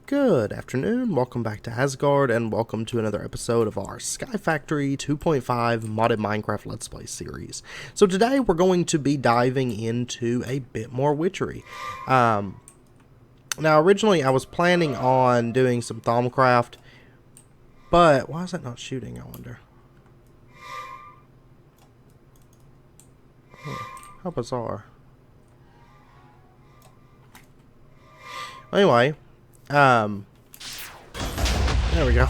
Good afternoon, welcome back to Asgaard, and welcome to another episode of our SkyFactory 2.5 modded Minecraft Let's Play series. So today we're going to be diving into a bit more Witchery. Now originally I was planning on doing some Thaumcraft, but why is that not shooting, I wonder? How bizarre. Anyway, there we go.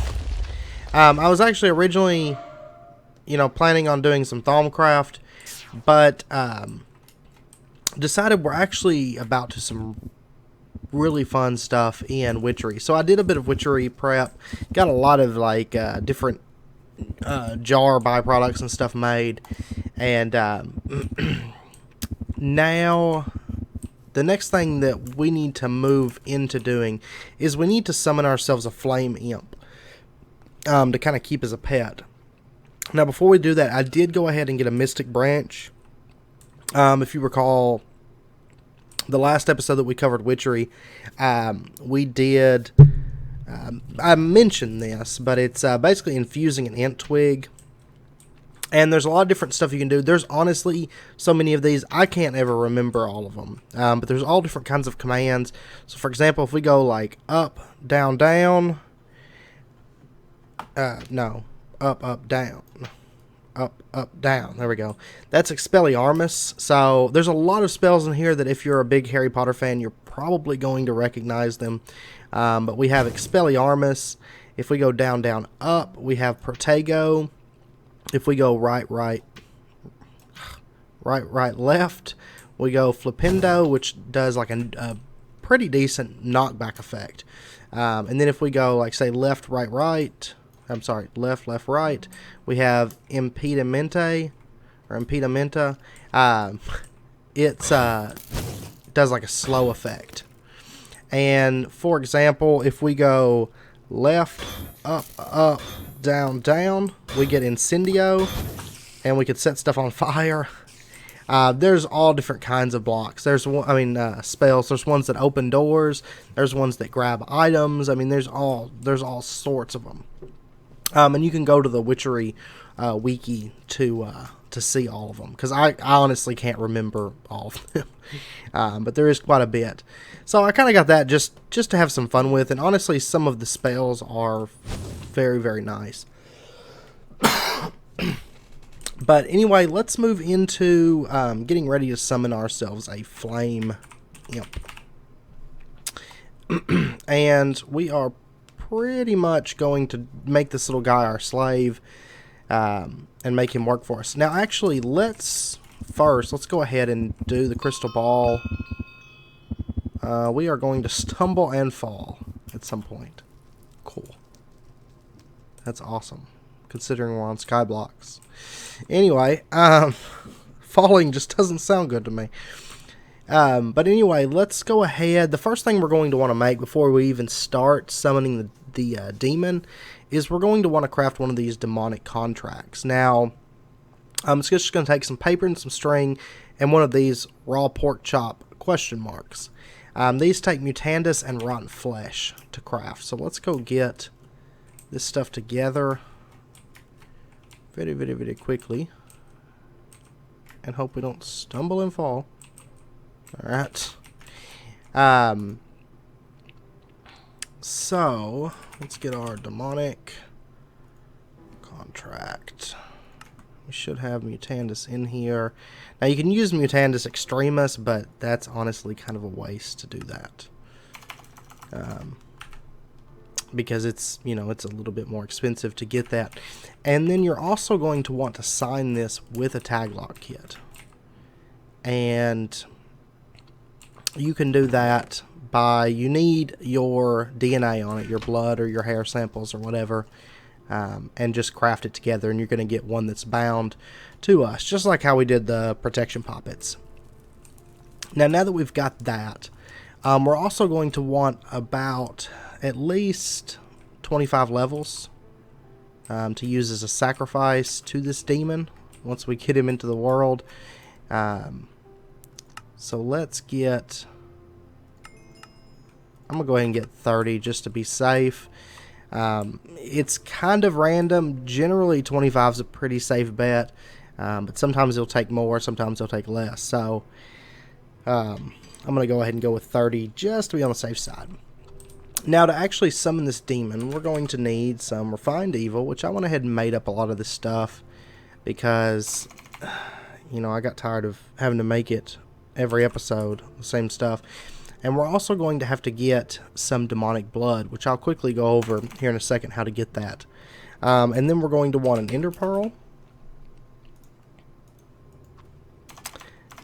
I was actually originally, planning on doing some Thaumcraft, but decided we're actually about to some really fun stuff in Witchery. So I did a bit of Witchery prep, got a lot of different jar byproducts and stuff made, and now the next thing that we need to move into doing is we need to summon ourselves a flame imp to kind of keep as a pet. Now before we do that, I did go ahead and get a mystic branch. If you recall the last episode that we covered Witchery, we did I mentioned this, but it's basically infusing an ant twig. And there's a lot of different stuff you can do. There's honestly so many of these, I can't ever remember all of them. But there's all different kinds of commands. So for example, if we go like up, down, down. No. Up, down. Up, down. There we go. That's Expelliarmus. So there's a lot of spells in here that if you're a big Harry Potter fan, you're probably going to recognize them. But we have Expelliarmus. If we go down, down, up, we have Protego. If we go right, left, we go Flipendo, which does like a pretty decent knockback effect. And then if we go, like, say, left, right, we have Impedimenta, or Impedimenta. It's does like a slow effect. And, for example, if we go left, up, down, down, we get Incendio, and we could set stuff on fire. There's all different kinds of blocks. There's spells. There's ones that open doors. There's ones that grab items. I mean, there's all sorts of them. And you can go to the Witchery wiki to see all of them, because I honestly can't remember all of them. But there is quite a bit. So I kind of got that just to have some fun with, and honestly, some of the spells are very, very nice. But anyway, let's move into getting ready to summon ourselves a flame imp. And we are pretty much going to make this little guy our slave and make him work for us. Now, actually, let's go ahead and do the crystal ball. We are going to stumble and fall at some point. Cool. That's awesome, considering we're on Skyblocks. Anyway, falling just doesn't sound good to me. But anyway, let's go ahead. The first thing we're going to want to make before we even start summoning the demon is we're going to want to craft one of these demonic contracts. Now, it's just going to take some paper and some string and one of these raw pork chop question marks. These take mutandis and rotten flesh to craft. So let's go get this stuff together very, very, very quickly and hope we don't stumble and fall. Alright. So let's get our demonic contract. We should have mutandis in here. Now you can use mutandis extremis, but that's honestly kind of a waste to do that. Because it's, it's a little bit more expensive to get that. And then you're also going to want to sign this with a tag lock kit. And you can do that by, you need your DNA on it, your blood or your hair samples or whatever, and just craft it together, and you're going to get one that's bound to us, just like how we did the protection poppets. Now that we've got that, we're also going to want about at least 25 levels to use as a sacrifice to this demon once we get him into the world. So let's get I'm going to go ahead and get 30 just to be safe. It's kind of random. Generally, 25 is a pretty safe bet. But sometimes it'll take more, sometimes it'll take less. So I'm going to go ahead and go with 30 just to be on the safe side. Now, to actually summon this demon, we're going to need some refined evil, which I went ahead and made up a lot of this stuff because, you know, I got tired of having to make it every episode, the same stuff. And we're also going to have to get some demonic blood, which I'll quickly go over here in a second how to get that. And then we're going to want an ender pearl.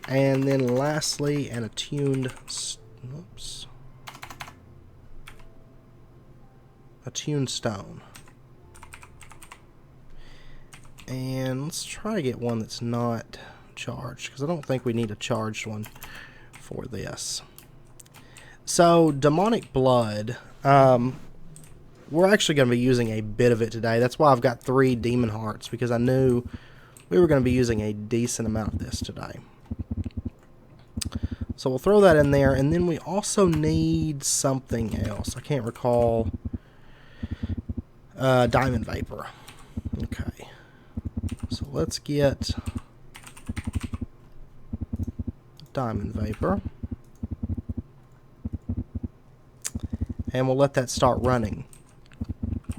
And then lastly, an attuned stone. And let's try to get one that's not charged, because I don't think we need a charged one for this. So, demonic blood, we're actually going to be using a bit of it today. That's why I've got 3 demon hearts, because I knew we were going to be using a decent amount of this today. So we'll throw that in there, and then we also need something else. I can't recall. Diamond vapor. Okay. So let's get diamond vapor. And we'll let that start running.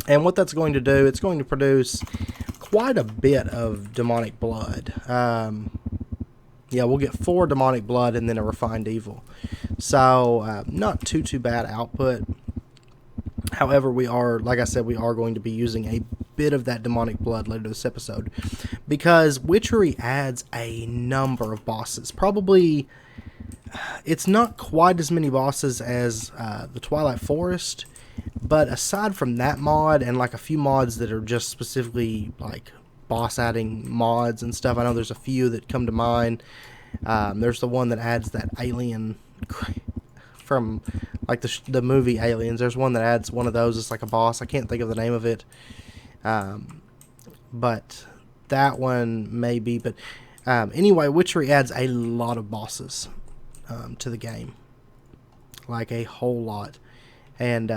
And what that's going to do, it's going to produce quite a bit of demonic blood. Yeah, we'll get 4 demonic blood and then a refined evil. So, not too bad output. However, we are, like I said, we are going to be using a bit of that demonic blood later this episode. Because Witchery adds a number of bosses. Probably, it's not quite as many bosses as the Twilight Forest. But aside from that mod and like a few mods that are just specifically like boss adding mods and stuff, I know there's a few that come to mind. There's the one that adds that alien from like the movie Aliens. There's one that adds one of those. It's like a boss. I can't think of the name of it. But that one may be. But anyway, Witchery adds a lot of bosses to the game. Like a whole lot. And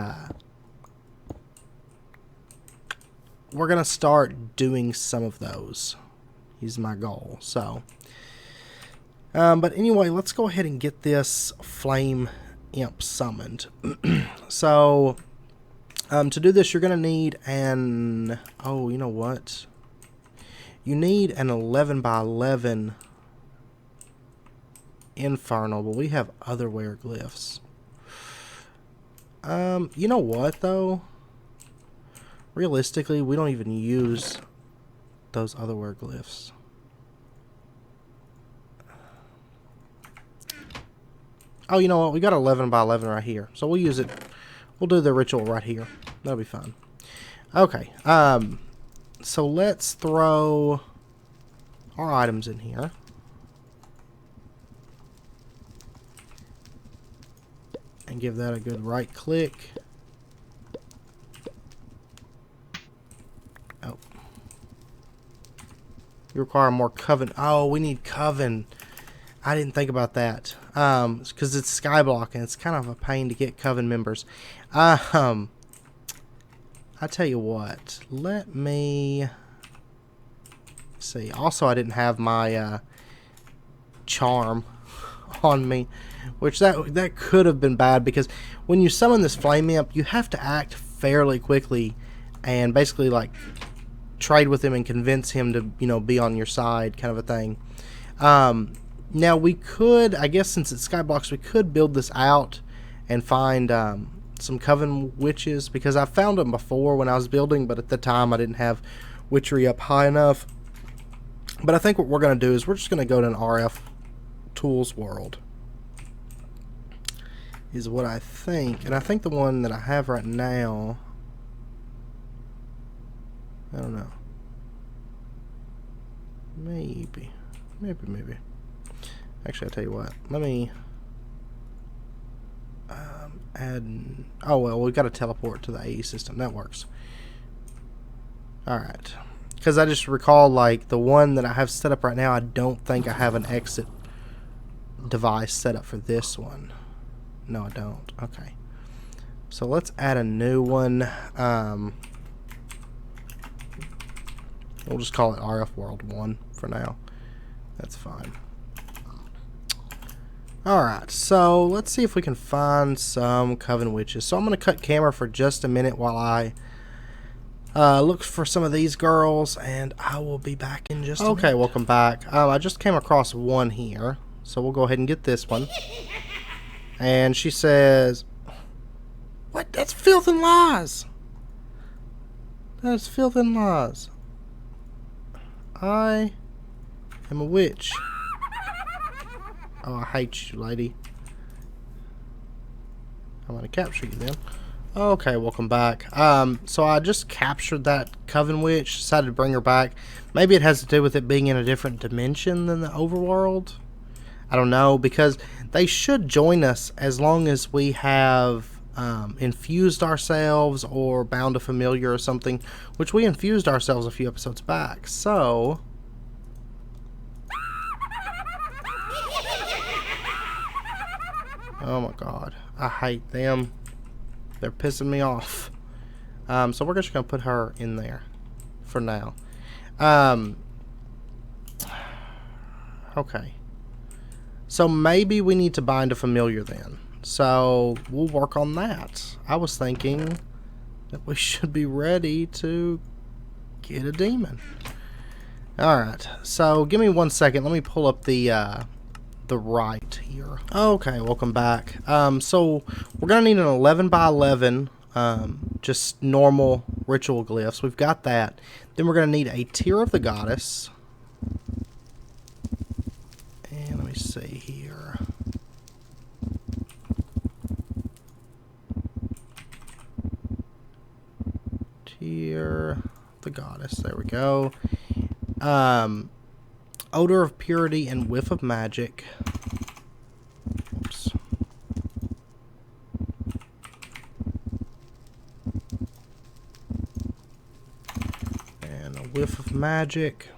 we're going to start doing some of those. Is my goal. So, but anyway, let's go ahead and get this flame imp summoned. So, to do this, you're going to need an... Oh, you know what? You need an 11 by 11 infernal, but we have other glyphs. You know what, though? Realistically, we don't even use those other glyphs. Oh, you know what? We got 11 by 11 right here. So we'll use it. We'll do the ritual right here. That'll be fun. Okay. So let's throw our items in here. And give that a good right click. Oh. You require more coven. Oh, we need coven. I didn't think about that. Because it's skyblock and it's kind of a pain to get coven members. I tell you what. Let me see. Also, I didn't have my charm on me, which that could have been bad, because when you summon this flame imp, you have to act fairly quickly and basically like trade with him and convince him to, you know, be on your side, kind of a thing. Now we could, I guess, since it's skyblocks, we could build this out and find some coven witches, because I found them before when I was building, but at the time I didn't have Witchery up high enough. But I think what we're going to do is we're just going to go to an RF Tools world is what I think. And I think the one that I have right now, I don't know, maybe actually, I'll tell you what, let me add, oh well, we've got to teleport to the AE system. That works. Alright, because I just recall, like, the one that I have set up right now, I don't think I have an exit device set up for this one. No, I don't. Okay. So let's add a new one. We'll just call it RF World 1 for now. That's fine. Alright, so let's see if we can find some coven witches. So I'm going to cut camera for just a minute while I look for some of these girls, and I will be back in just a minute. Okay, welcome back. I just came across one here, so we'll go ahead and get this one. And she says, "What? That's filth and lies. That's filth and lies. I am a witch." Oh, I hate you, lady. I'm gonna capture you then. Okay, welcome back. So I just captured that coven witch, decided to bring her back. Maybe it has to do with it being in a different dimension than the overworld. I don't know, because they should join us as long as we have infused ourselves or bound a familiar or something, which we infused ourselves a few episodes back. So oh my god, I hate them. They're pissing me off. So we're just gonna put her in there for now. Okay. So maybe we need to bind a familiar then. So we'll work on that. I was thinking that we should be ready to get a demon. Alright, so give me 1 second. Let me pull up the right here. Okay, welcome back. So we're gonna need an 11 by 11 just normal ritual glyphs. We've got that. Then we're gonna need a tear of the goddess. And let me see here. Tear the goddess. There we go. Odor of purity and whiff of magic. Oops. And a whiff of magic.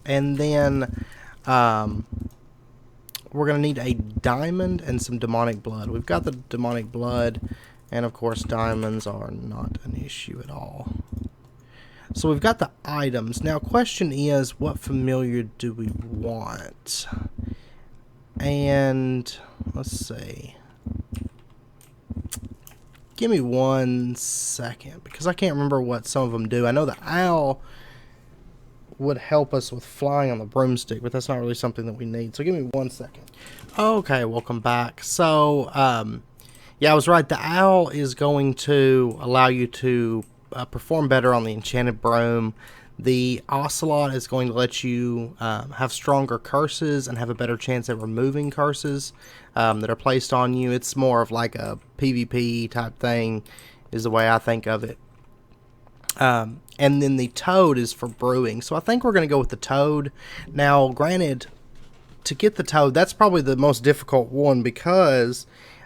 And then we're going to need a diamond and some demonic blood. We've got the demonic blood, and of course diamonds are not an issue at all. So we've got the items. Now, question is, what familiar do we want? And let's see. Give me 1 second, because I can't remember what some of them do. I know the owl would help us with flying on the broomstick, but that's not really something that we need. So give me 1 second. Okay, welcome back. So, yeah, I was right. The owl is going to allow you to perform better on the enchanted broom. The ocelot is going to let you have stronger curses and have a better chance at removing curses that are placed on you. It's more of like a PvP type thing, is the way I think of it. And then the toad is for brewing. So I think we're going to go with the toad. Now, granted, to get the toad, that's probably the most difficult one, because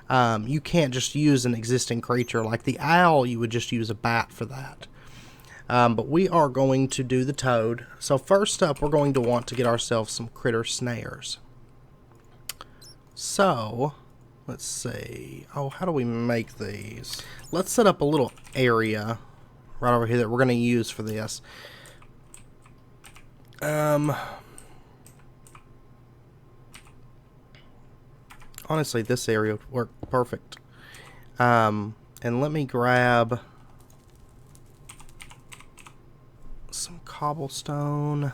you can't just use an existing creature. Like the owl, you would just use a bat for that. But we are going to do the toad. So first up, we're going to want to get ourselves some critter snares. So, let's see. Oh, how do we make these? Let's set up a little area right over here that we're going to use for this. Honestly, this area would work perfect. And let me grab some cobblestone.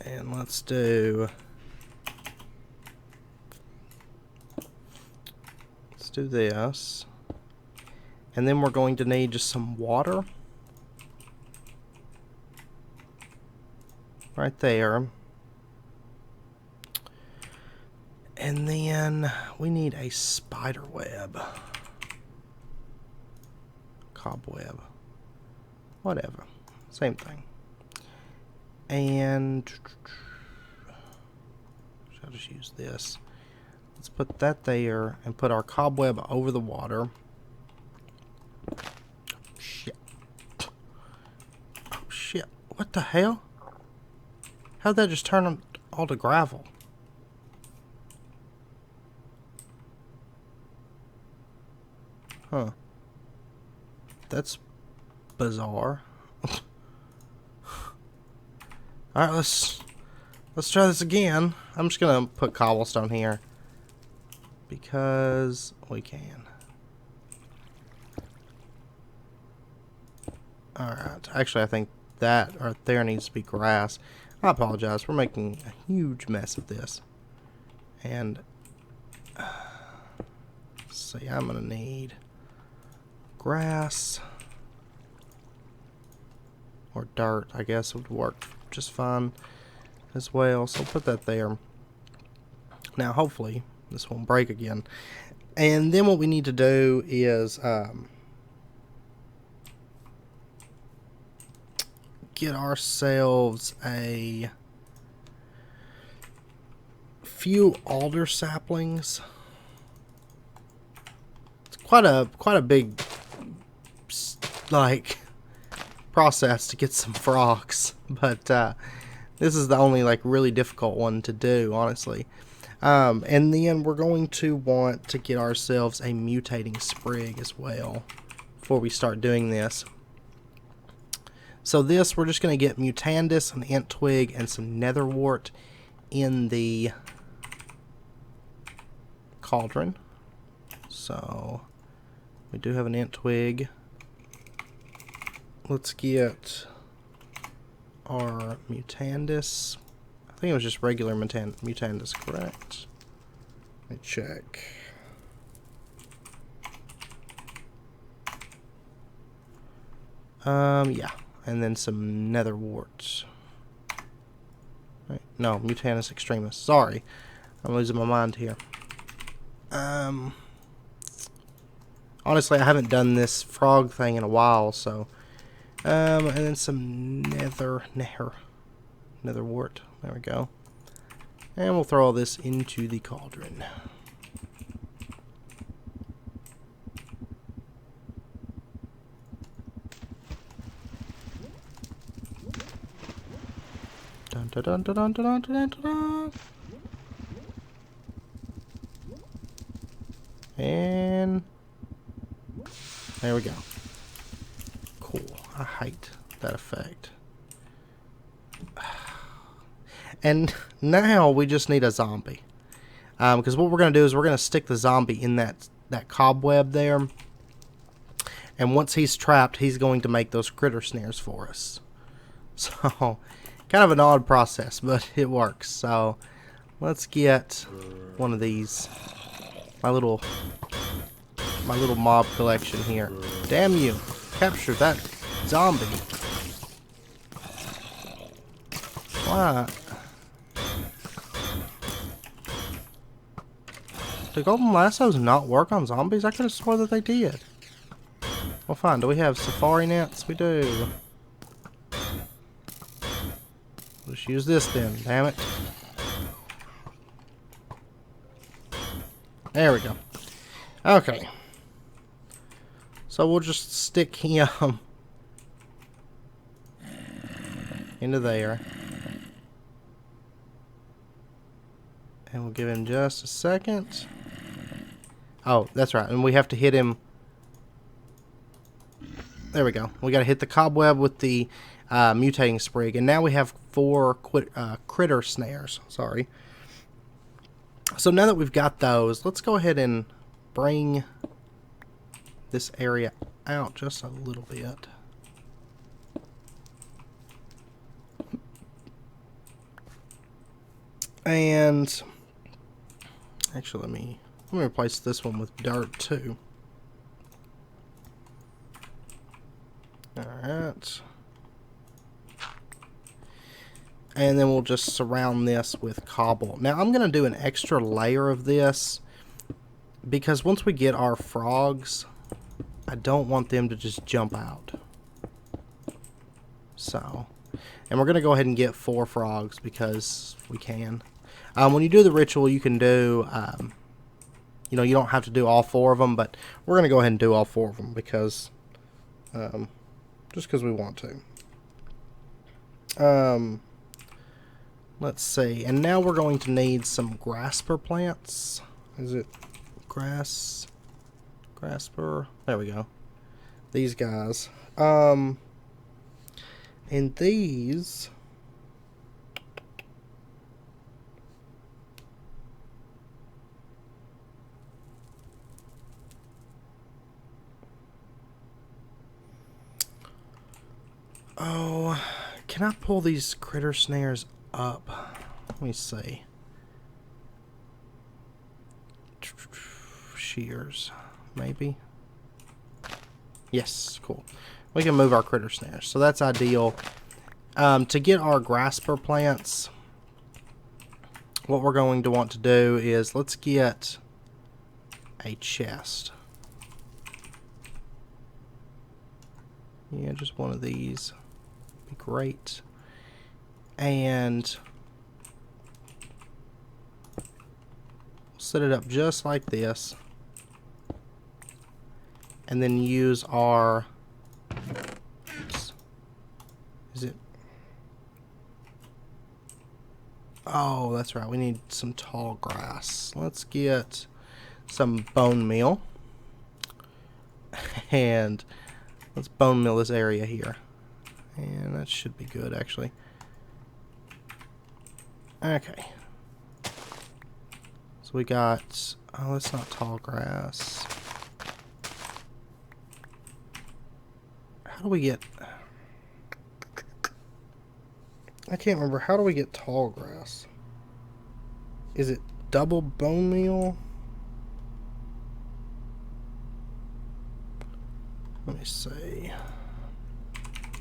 And let's do this. And then we're going to need just some water. Right there. And then we need a spider web. Cobweb. Whatever. Same thing. And should I just use this? Let's put that there and put our cobweb over the water. Shit. Oh shit. What the hell? How'd that just turn them all to gravel? Huh. That's bizarre. Alright, let's try this again. I'm just gonna put cobblestone here because we can. Alright, actually I think that right there needs to be grass. I apologize, we're making a huge mess of this. And let's see, I'm gonna need grass or dirt, I guess would work just fine as well. So I'll put that there. Now hopefully this won't break again. And then what we need to do is get ourselves a few alder saplings. It's quite a big like process to get some frogs, but this is the only like really difficult one to do, honestly. And then we're going to want to get ourselves a mutating sprig as well before we start doing this. So this, we're just going to get mutandis, an ant twig, and some netherwort in the cauldron. So we do have an ant twig. Let's get our mutandis. I think it was just regular mutandis, correct? Let me check. Yeah. And then some netherwort. Right. No, mutandis extremis. Sorry. I'm losing my mind here. Honestly, I haven't done this frog thing in a while, so and then some netherwort. There we go. And we'll throw all this into the cauldron. Dun, dun, dun, dun, dun, dun, dun, dun, dun. And there we go. Cool. I hate that effect. And now we just need a zombie. Because what we're going to do is we're going to stick the zombie in that cobweb there. And once he's trapped, he's going to make those critter snares for us. So, kind of an odd process, but it works. So, let's get one of these. My little mob collection here. Damn you. Capture that zombie. Why? Do golden lassos not work on zombies? I could have swore that they did. Well, fine. Do we have safari nets? We do. Let's use this then. Damn it. There we go. Okay. So we'll just stick him into there. And we'll give him just a second. Oh, that's right. And we have to hit him. There we go. We got to hit the cobweb with the mutating sprig. And now we have 4 critter snares. Sorry. So now that we've got those, let's go ahead and bring this area out just a little bit. And actually, let me replace this one with dirt too. Alright. And then we'll just surround this with cobble. Now I'm going to do an extra layer of this because once we get our frogs, I don't want them to just jump out. So, and we're going to go ahead and get 4 frogs because we can. When you do the ritual, you can do, you know, you don't have to do all 4 of them, but we're going to go ahead and do all 4 of them because, just because we want to. Let's see. And now we're going to need some grasper plants. Is it grasper? There we go. These guys. And these... Oh, can I pull these critter snares up? Let me see. Shears, maybe? Yes, cool. We can move our critter snares, so that's ideal. To get our grasper plants, what we're going to want to do is let's get a chest. Yeah, just one of these. Be great. And we'll set it up just like this. And then use our... Oops. Is it... Oh, that's right. We need some tall grass. Let's get some bone meal. And let's bone meal this area here. And that should be good, actually. Okay. So we got... Oh, that's not tall grass. How do we get... I can't remember. How do we get tall grass? Is it double bone meal? Let me see.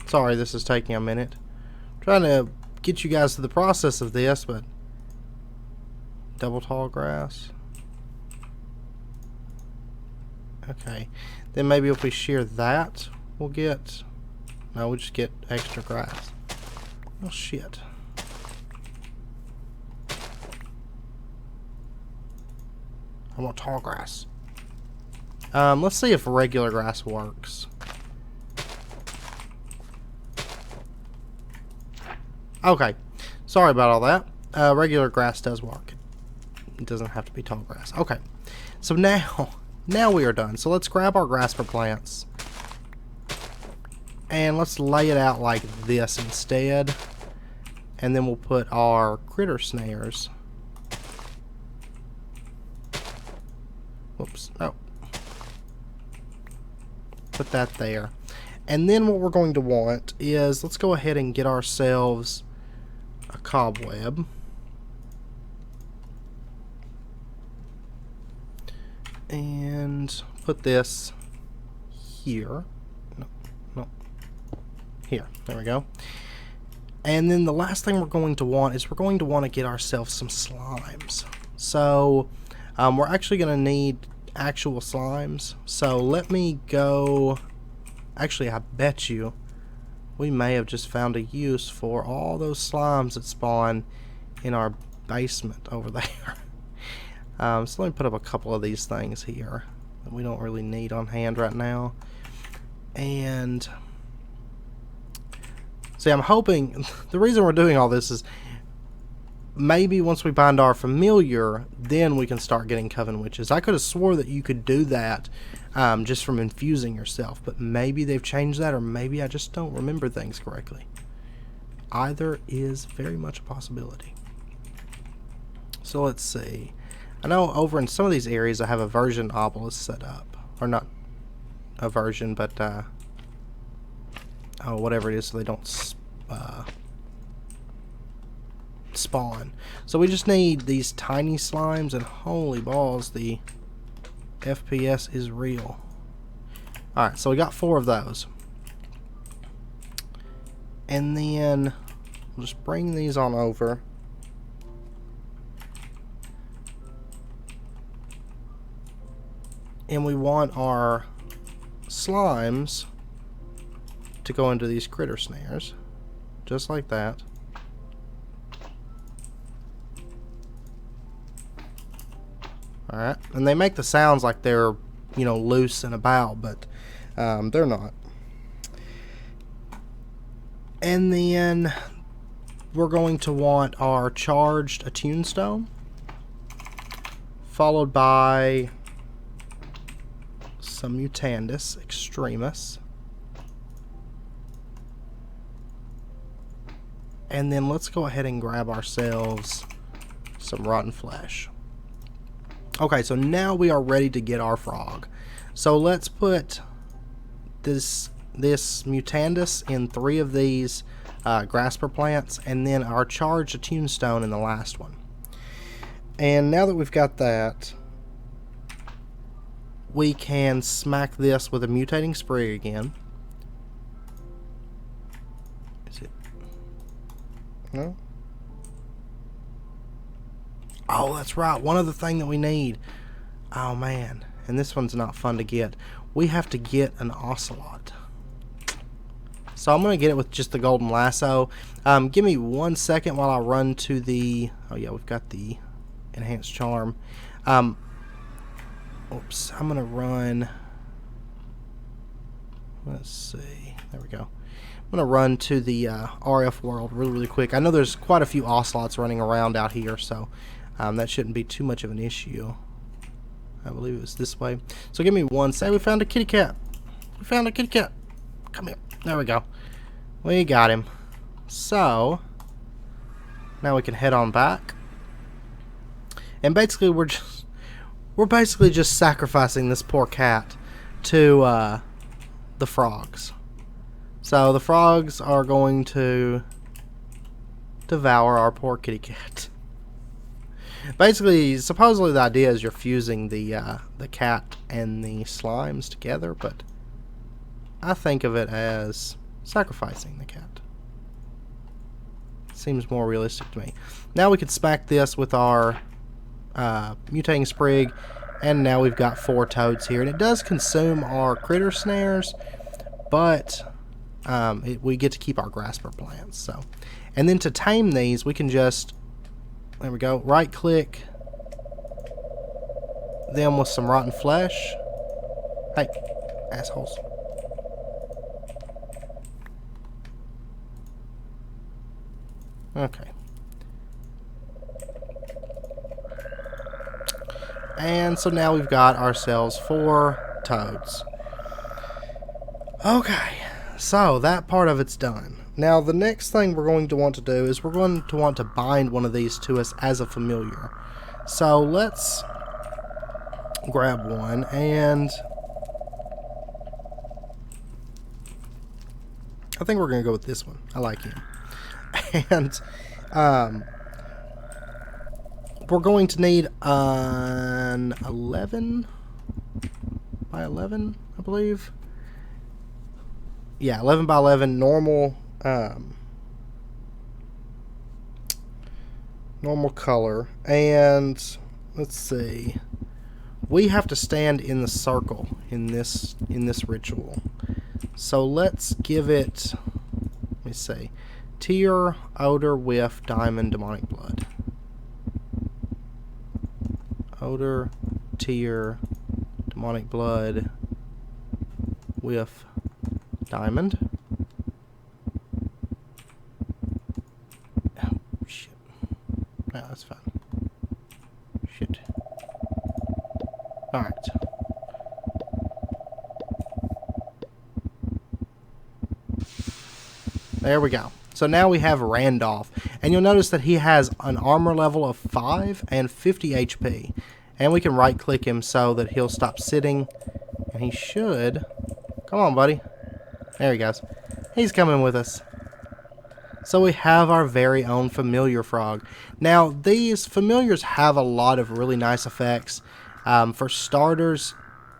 Sorry, this is taking a minute. I'm trying to get you guys to the process of this, but... Double tall grass. Okay. Then maybe if we shear that, we'll get... No, we'll just get extra grass. Oh, shit. I want tall grass. Let's see if regular grass works. Okay. Sorry about all that. Regular grass does work. It doesn't have to be tall grass. Okay. So now we are done. So let's grab our grasper plants. And let's lay it out like this instead. And then we'll put our critter snares. Whoops. Oh. Put that there. And then what we're going to want is, let's go ahead and get ourselves a cobweb. And put this here. No. Here. There we go. And then the last thing we're going to want is we're going to want to get ourselves some slimes. So we're actually going to need actual slimes. So let me go... Actually, I bet you we may have just found a use for all those slimes that spawn in our basement over there. So let me put up a couple of these things here that we don't really need on hand right now. And see, I'm hoping the reason we're doing all this is maybe once we find our familiar, then we can start getting coven witches. I could have swore that you could do that just from infusing yourself, but maybe they've changed that, or maybe I just don't remember things correctly. Either is very much a possibility. So let's see. I know over in some of these areas I have a version obelisk set up. Or not a version, but oh, whatever it is, so they don't spawn. So we just need these tiny slimes, and holy balls, the FPS is real. Alright, so we got 4 of those. And then we'll just bring these on over. And we want our slimes to go into these critter snares. Just like that. Alright, and they make the sounds like they're, you know, loose and about, but they're not. And then we're going to want our charged attune stone, followed by some mutandis extremis, and then let's go ahead and grab ourselves some rotten flesh. Okay, so now we are ready to get our frog. So let's put this mutandis in 3 of these grasper plants, and then our charged attune stone in the last one. And now that we've got that, we can smack this with a mutating sprig again. Is it? No? Oh, that's right. One other thing that we need. Oh, man. And this one's not fun to get. We have to get an ocelot. So I'm going to get it with just the golden lasso. Give me 1 second while I run to the... Oh, yeah, we've got the enhanced charm. Oops. I'm going to run... Let's see. There we go. I'm going to run to the RF world really quick. I know there's quite a few ocelots running around out here, so that shouldn't be too much of an issue. I believe it was this way. So give me 1 second. We found a kitty cat. We found a kitty cat. Come here. There we go. We got him. So now we can head on back. And basically we're basically just sacrificing this poor cat to the frogs. So the frogs are going to devour our poor kitty cat. Basically, supposedly the idea is you're fusing the cat and the slimes together, but I think of it as sacrificing the cat. Seems more realistic to me. Now we can smack this with our mutating sprig, and now we've got 4 toads here. And it does consume our critter snares, but we get to keep our grasper plants. So, and then to tame these, we can just... There we go. Right click them with some rotten flesh. Hey, assholes. Okay. And so now we've got ourselves 4 toads. Okay. So that part of it's done. Now the next thing we're going to want to do is we're going to want to bind one of these to us as a familiar. So let's grab one, and I think we're going to go with this one. I like him. And we're going to need an 11 by 11, I believe. Yeah, 11 by 11 normal normal color. And let's see, we have to stand in the circle in this ritual. So let's give it, let me see, tear, odor, whiff, diamond, demonic blood. Odor, tear, demonic blood, whiff, diamond. Oh, shit. No, that's fine. Shit. Alright. There we go. So now we have Randolph. And you'll notice that he has an armor level of 5 and 50 HP. And we can right click him so that he'll stop sitting. And he should... Come on, buddy. There he goes. He's coming with us. So we have our very own familiar frog. Now, these familiars have a lot of really nice effects. For starters,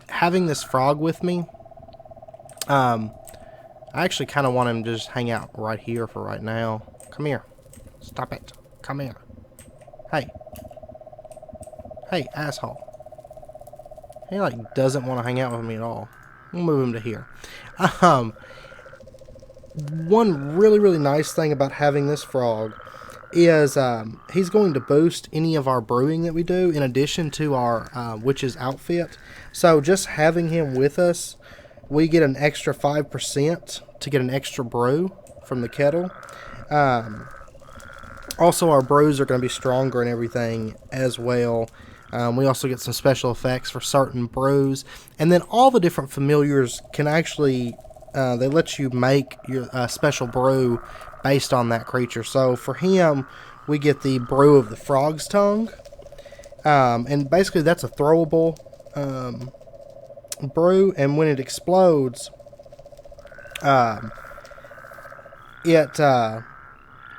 having this frog with me, I actually kind of want him to just hang out right here for right now. Come here. Stop it. Come here. Hey. Hey, asshole. He, like, doesn't want to hang out with me at all. We'll move him to here. One really nice thing about having this frog is he's going to boost any of our brewing that we do in addition to our witch's outfit. So just having him with us, we get an extra 5% to get an extra brew from the kettle. Also, our brews are going to be stronger and everything as well. We also get some special effects for certain brews. And then all the different familiars can actually, they let you make your special brew based on that creature. So for him, we get the brew of the frog's tongue. And basically that's a throwable brew. And when it explodes, it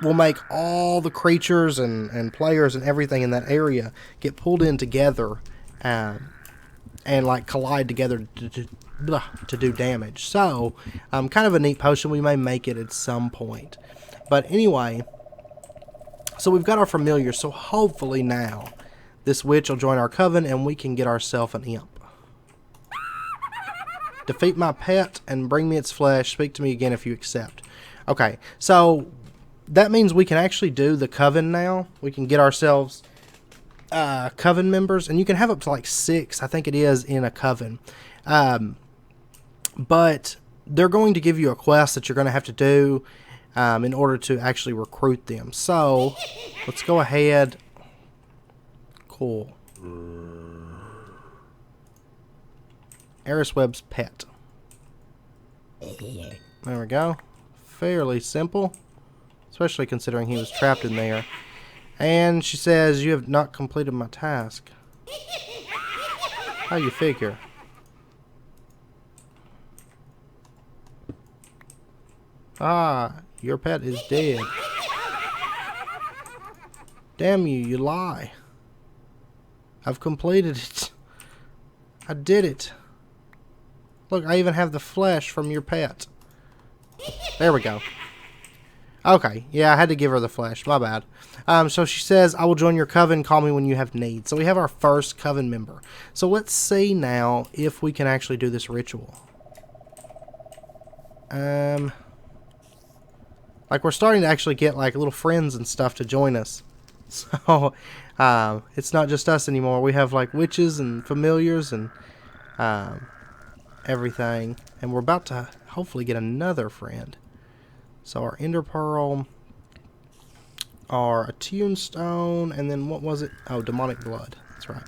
will make all the creatures and players and everything in that area get pulled in together and like collide together to do damage. So kind of a neat potion. We may make it at some point, but anyway, so we've got our familiar, so hopefully now this witch will join our coven and we can get ourselves an imp. Defeat my pet and bring me its flesh. Speak to me again if you accept. Okay, so that means we can actually do the coven now. We can get ourselves coven members, and you can have up to like 6, I think it is, in a coven. But they're going to give you a quest that you're going to have to do in order to actually recruit them. So let's go ahead. Cool. Erisweb's pet. There we go. Fairly simple. Especially considering he was trapped in there. And she says, you have not completed my task. How you figure? Ah, your pet is dead. Damn you, you lie. I've completed it. I did it. Look, I even have the flesh from your pet. There we go. Okay, yeah, I had to give her the flesh. My bad. So she says, I will join your coven. Call me when you have need. So we have our first coven member. So let's see now if we can actually do this ritual. Like, we're starting to actually get, like, little friends and stuff to join us. So, it's not just us anymore. We have, like, witches and familiars and everything. And we're about to hopefully get another friend. So our Ender Pearl, our Attune Stone, and then what was it? Oh, Demonic Blood. That's right.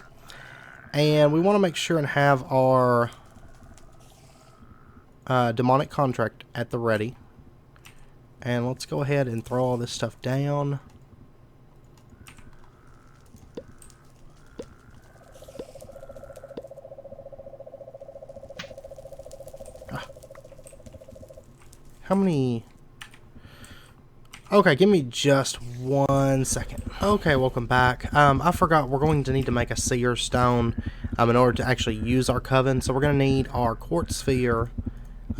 And we want to make sure and have our Demonic Contract at the ready. And let's go ahead and throw all this stuff down. How many... Okay, give me just 1 second. Okay, welcome back. I forgot we're going to need to make a seer stone in order to actually use our coven. So we're going to need our quartz sphere,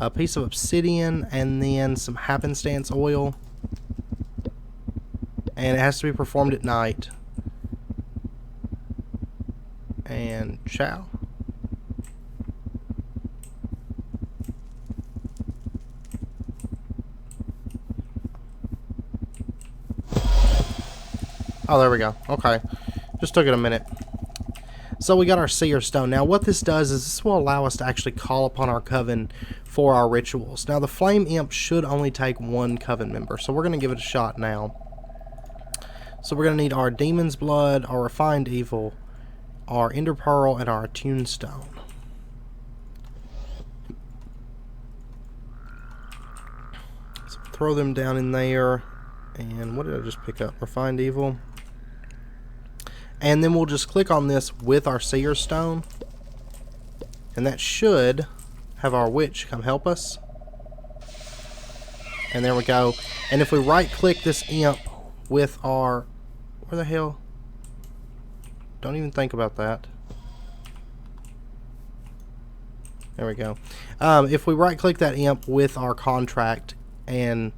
a piece of obsidian, and then some happenstance oil. And it has to be performed at night. And ciao. Oh, there we go. Okay. Just took it a minute. So we got our Seer Stone. Now what this does is this will allow us to actually call upon our coven for our rituals. Now the Flame Imp should only take 1 coven member. So we're going to give it a shot now. So we're going to need our Demon's Blood, our Refined Evil, our Ender Pearl, and our Attune Stone. So throw them down in there. And what did I just pick up? Refined Evil. And then we'll just click on this with our Seer Stone. And that should have our witch come help us. And there we go. And if we right click this imp with our... Where the hell? Don't even think about that. There we go. If we right click that imp with our contract and...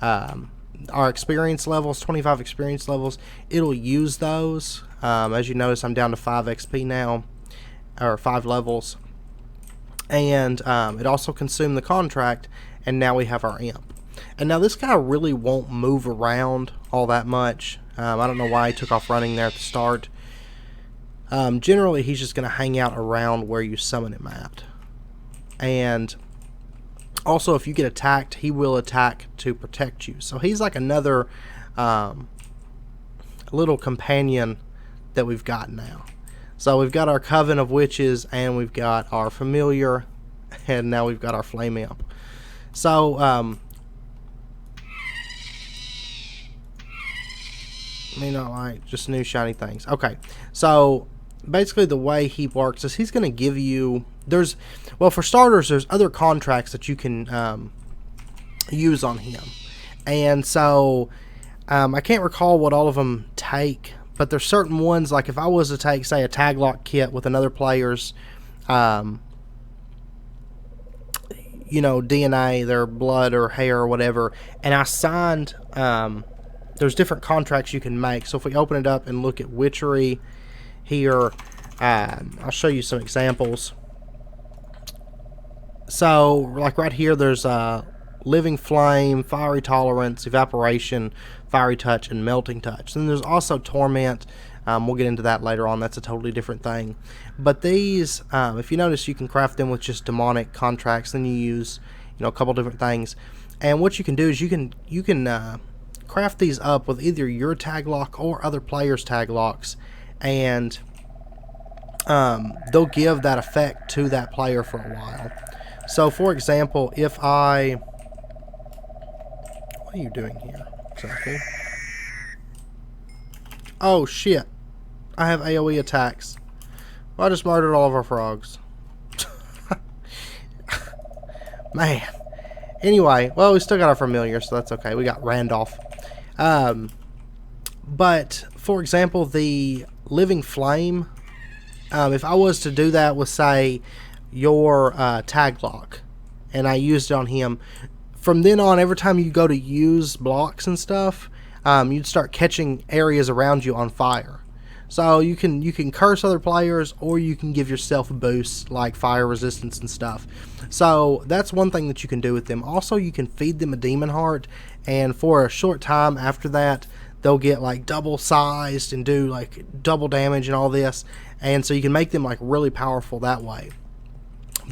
our experience levels, 25 experience levels, it'll use those. As you notice, I'm down to 5 XP now, or 5 levels. And it also consumed the contract, and now we have our imp. And now this guy really won't move around all that much. I don't know why he took off running there at the start. Generally, he's just going to hang out around where you summon him at. And... also, if you get attacked, he will attack to protect you. So he's like another little companion that we've got now. So we've got our coven of witches, and we've got our familiar, and now we've got our flame imp. So may not like just new shiny things. Okay, so basically the way he works is he's going to give you, well, for starters, there's other contracts that you can use on him. And so I can't recall what all of them take, but there's certain ones, like if I was to take, say, a tag lock kit with another player's DNA, their blood or hair or whatever, and I signed, there's different contracts you can make. So if we open it up and look at Witchery here, I'll show you some examples. So like right here, there's living flame, fiery tolerance, evaporation, fiery touch, and melting touch. Then there's also torment. We'll get into that later on. That's a totally different thing. But these, if you notice, you can craft them with just demonic contracts. Then you use, a couple different things. And what you can do is you can craft these up with either your tag lock or other players' tag locks, and they'll give that effect to that player for a while. So, for example, if I... What are you doing here exactly? Oh, shit. I have AoE attacks. Well, I just murdered all of our frogs. Man. Anyway, well, we still got our familiar, so that's okay. We got Randolph. But, for example, the living flame, if I was to do that with, say, your tag lock, and I used it on him, from then on, every time you go to use blocks and stuff, you'd start catching areas around you on fire. So you can curse other players, or you can give yourself boosts like fire resistance and stuff. So that's one thing that you can do with them. Also, you can feed them a demon heart, and for a short time after that, they'll get like double sized and do like double damage and all this. And so you can make them like really powerful that way.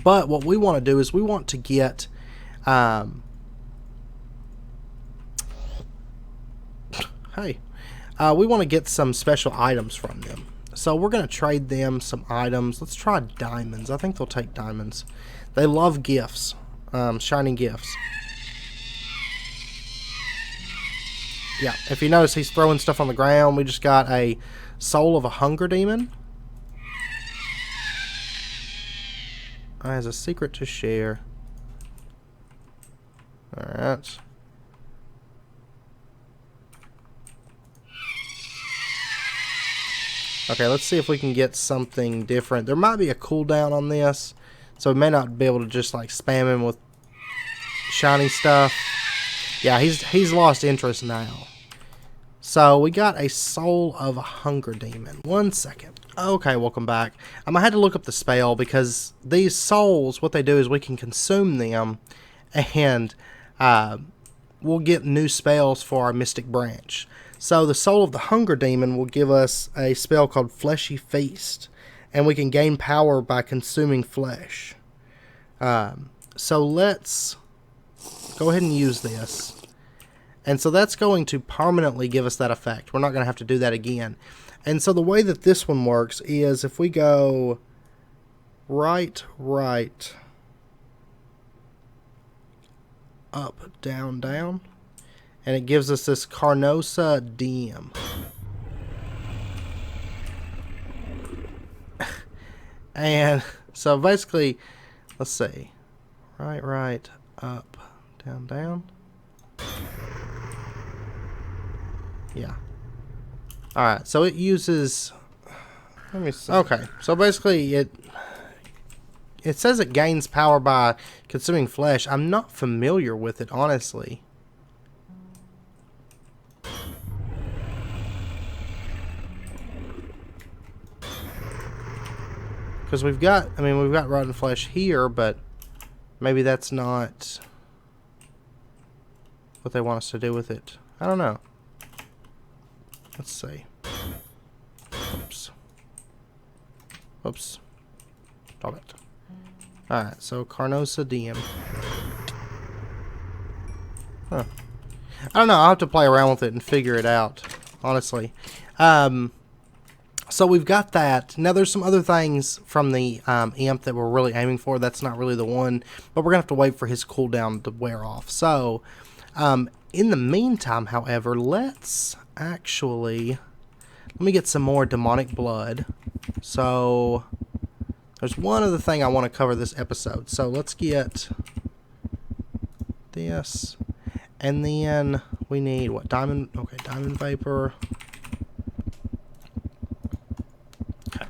But what we want to do is we want to get we want to get some special items from them. So we're going to trade them some items. Let's try diamonds. I think they'll take diamonds. They love gifts, shiny gifts. Yeah, if you notice, he's throwing stuff on the ground. We just got a soul of a hunger demon. Has a secret to share. Alright. Okay, let's see if we can get something different. There might be a cooldown on this, so we may not be able to just like spam him with shiny stuff. Yeah, he's lost interest now. So we got a soul of a hunger demon. 1 second. Okay, welcome back. I had to look up the spell because these souls, what they do is we can consume them, and we'll get new spells for our mystic branch. So the soul of the hunger demon will give us a spell called Fleshy Feast, and we can gain power by consuming flesh. So let's go ahead and use this. And so that's going to permanently give us that effect. We're not going to have to do that again. And so the way that this one works is if we go right, up, down, down, and it gives us this Carnosa DM. And so basically, let's see, right, up, down, down. Yeah. Alright, so it uses... Let me see. Okay, so basically it says it gains power by consuming flesh. I'm not familiar with it, honestly. Because we've got rotten flesh here, but maybe that's not what they want us to do with it. I don't know. Let's see. Oops. Stop it. Alright, so Carnosa DM. Huh. I don't know, I'll have to play around with it and figure it out, honestly. So we've got that. Now there's some other things from the imp that we're really aiming for. That's not really the one, but we're going to have to wait for his cooldown to wear off. So in the meantime, however, let's actually... Let me get some more demonic blood. So there's one other thing I want to cover this episode. So let's get this. And then we need what? Diamond. Okay, diamond vapor. Okay.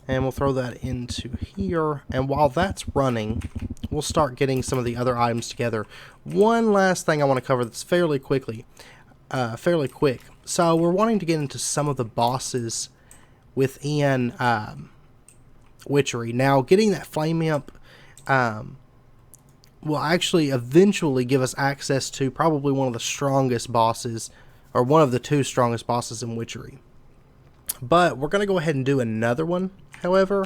And we'll throw that into here. And while that's running, we'll start getting some of the other items together. One last thing I want to cover that's fairly quick. So we're wanting to get into some of the bosses within Witchery. Now, getting that flame imp will actually eventually give us access to probably one of the strongest bosses, or one of the two strongest bosses in Witchery. But we're going to go ahead and do another one, however.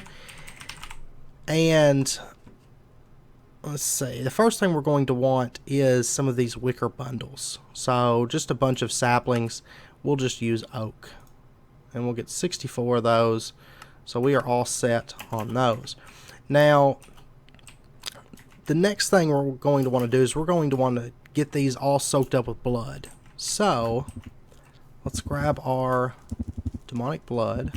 And let's see. The first thing we're going to want is some of these wicker bundles. So just a bunch of saplings. We'll just use oak. And we'll get 64 of those. So we are all set on those. Now, the next thing we're going to want to do is we're going to want to get these all soaked up with blood. So let's grab our demonic blood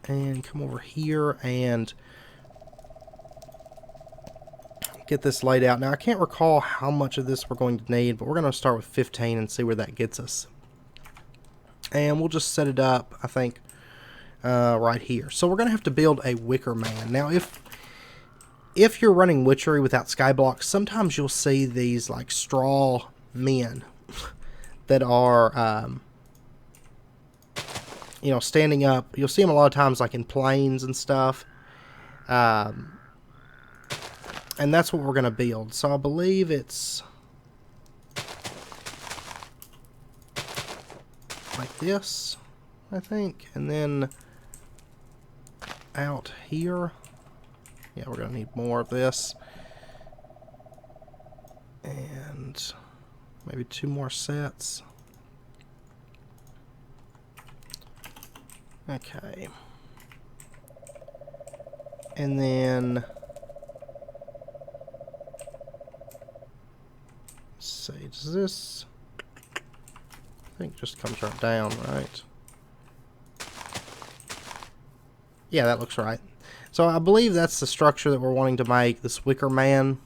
and come over here and get this laid out. Now, I can't recall how much of this we're going to need, but we're going to start with 15 and see where that gets us. And we'll just set it up, I think, right here. So we're going to have to build a wicker man. Now, if you're running Witchery without skyblocks, sometimes you'll see these like straw men that are, you know, standing up. You'll see them a lot of times like in planes and stuff. And that's what we're going to build. So I believe it's like this, I think. And then out here, yeah, we're going to need more of this. And maybe 2 more sets. Okay. And then... let's see, does this... I think just comes right down, right? Yeah, that looks right. So I believe that's the structure that we're wanting to make, this wicker man.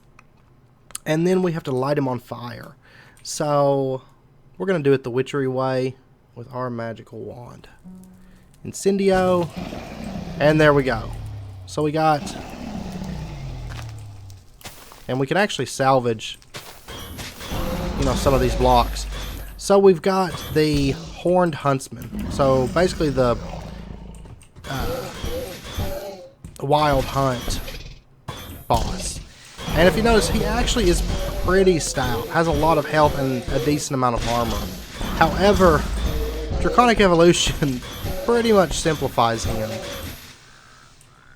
And then we have to light him on fire. So we're going to do it the Witchery way with our magical wand. Incendio. And there we go. So we got... and we can actually salvage, you know, some of these blocks. So we've got the Horned Huntsman. So basically the Wild Hunt boss. And if you notice, he actually is pretty stout. Has a lot of health and a decent amount of armor. However, Draconic Evolution pretty much simplifies him.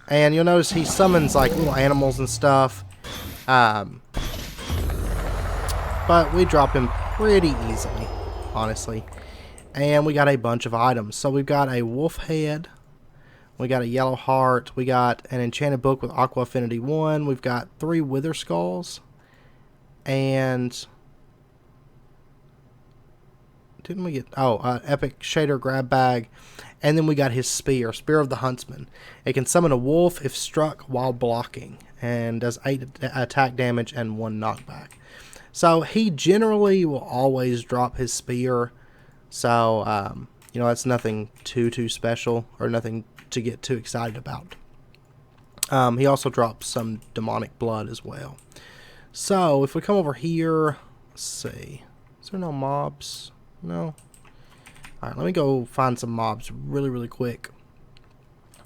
And you'll notice he summons like little animals and stuff. But we drop him pretty easily, honestly. And we got a bunch of items. So we've got a wolf head. We got a yellow heart. We got an enchanted book with Aqua Affinity 1. We've got 3 wither skulls. And... didn't we get... oh, epic shader grab bag. And then we got his spear. Spear of the Huntsman. It can summon a wolf if struck while blocking. And does 8 attack damage and 1 knockback. So he generally will always drop his spear. So, you know, that's nothing too special. Or nothing to get too excited about. He also drops some demonic blood as well. So, if we come over here, let's see. Is there no mobs? No. Alright, let me go find some mobs really quick.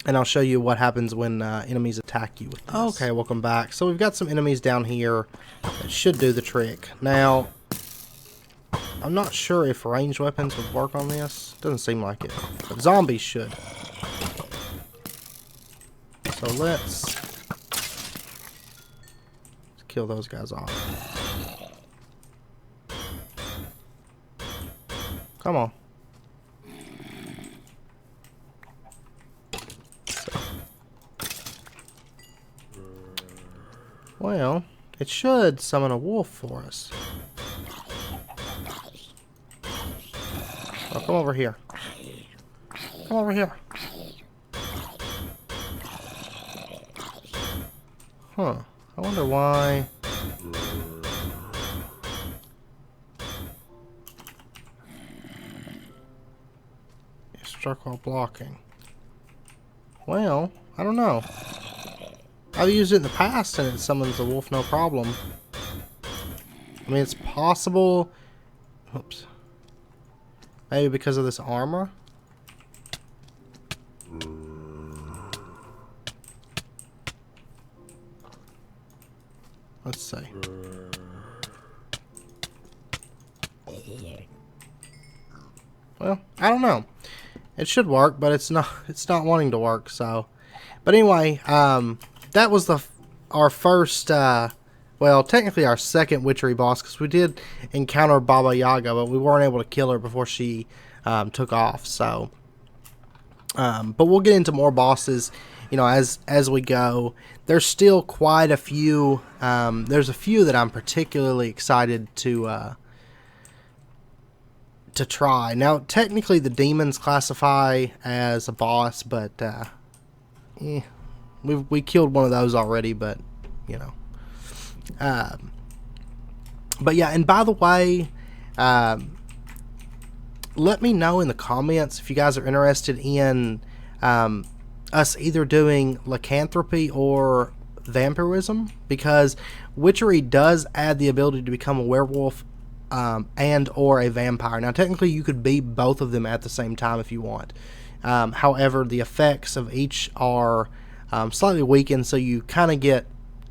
And I'll show you what happens when enemies attack you with this. Okay, welcome back. So we've got some enemies down here that should do the trick. Now, I'm not sure if ranged weapons would work on this. Doesn't seem like it. But zombies should. So let's kill those guys off. Come on. Well, it should summon a wolf for us. Oh, come over here. Come over here. Huh. I wonder why. It struck while blocking. Well, I don't know. I've used it in the past and it summons a wolf no problem. I mean, it's possible. Oops. Maybe because of this armor. Let's see. Well, I don't know. It should work, but it's not wanting to work, so. But anyway, that was our first well, technically our second Witchery boss, because we did encounter Baba Yaga, but we weren't able to kill her before she took off. So but we'll get into more bosses, you know, as we go. There's still quite a few. There's a few that I'm particularly excited to try. Now, technically, the demons classify as a boss, but we killed one of those already. But you know, but yeah. And by the way, let me know in the comments if you guys are interested in us either doing lycanthropy or vampirism, because Witchery does add the ability to become a werewolf and or a vampire. Now, technically, you could be both of them at the same time if you want. However, the effects of each are slightly weakened, so you kind of get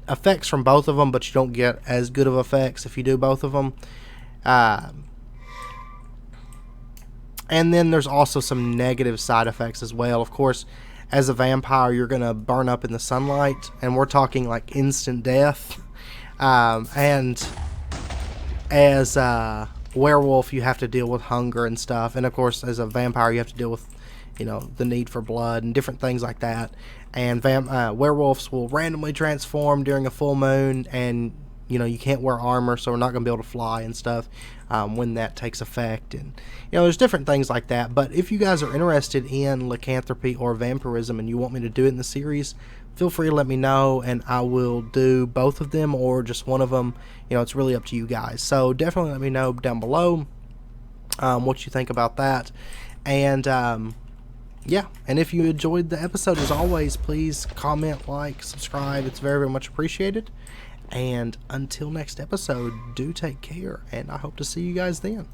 effects from both of them, but you don't get as good of effects if you do both of them. And then there's also some negative side effects as well. Of course, as a vampire, you're going to burn up in the sunlight, and we're talking like instant death. And as a werewolf, you have to deal with hunger and stuff. And of course, as a vampire, you have to deal with, you know, the need for blood and different things like that. And werewolves will randomly transform during a full moon, and you know, you can't wear armor, so we're not going to be able to fly and stuff when that takes effect. And you know, there's different things like that. But if you guys are interested in lycanthropy or vampirism and you want me to do it in the series, feel free to let me know, and I will do both of them or just one of them. You know, it's really up to you guys. So definitely let me know down below what you think about that. And yeah, and if you enjoyed the episode, as always, please comment, like, subscribe. It's very, very much appreciated. And until next episode, do take care, and I hope to see you guys then.